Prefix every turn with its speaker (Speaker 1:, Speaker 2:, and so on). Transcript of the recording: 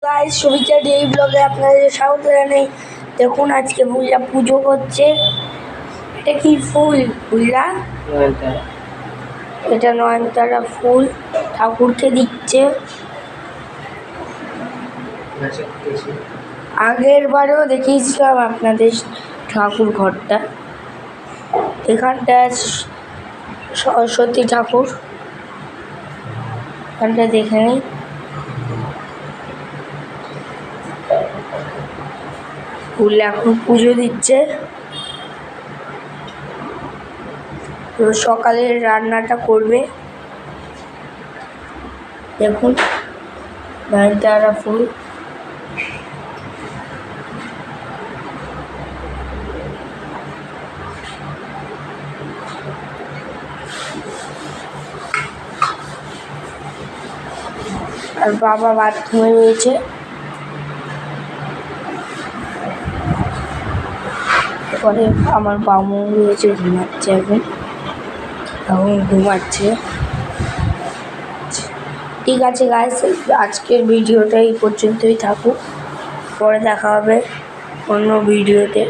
Speaker 1: Guys সুবিচার daily ব্লগে আপনাদের স্বাগত জানাই। দেখুন আজকে পূজা পুজো করছে। এটা কি ফুল? বুঝলা, এটা নয়নতারা ফুল ঠাকুরকে দিচ্ছে। আগের বারেও দেখিয়েছিলাম আপনাদের ঠাকুর ঘরটা। এখানটা সরস্বতী ঠাকুর, এখানটা দেখে নিই। ফুল এখন পুজো দিচ্ছে। তো সকালের রান্নাটা করবে। দেখুন নয়নতারা ফুল। আর বাবা বাথরুমে রয়েছে। পরে আমার বাবু রয়েছে, ঘুমাচ্ছে এখন ঘুমাচ্ছে। ঠিক আছে গাইস, আজকের ভিডিওটা এই পর্যন্তই থাকুক। পরে দেখা হবে অন্য ভিডিওতে।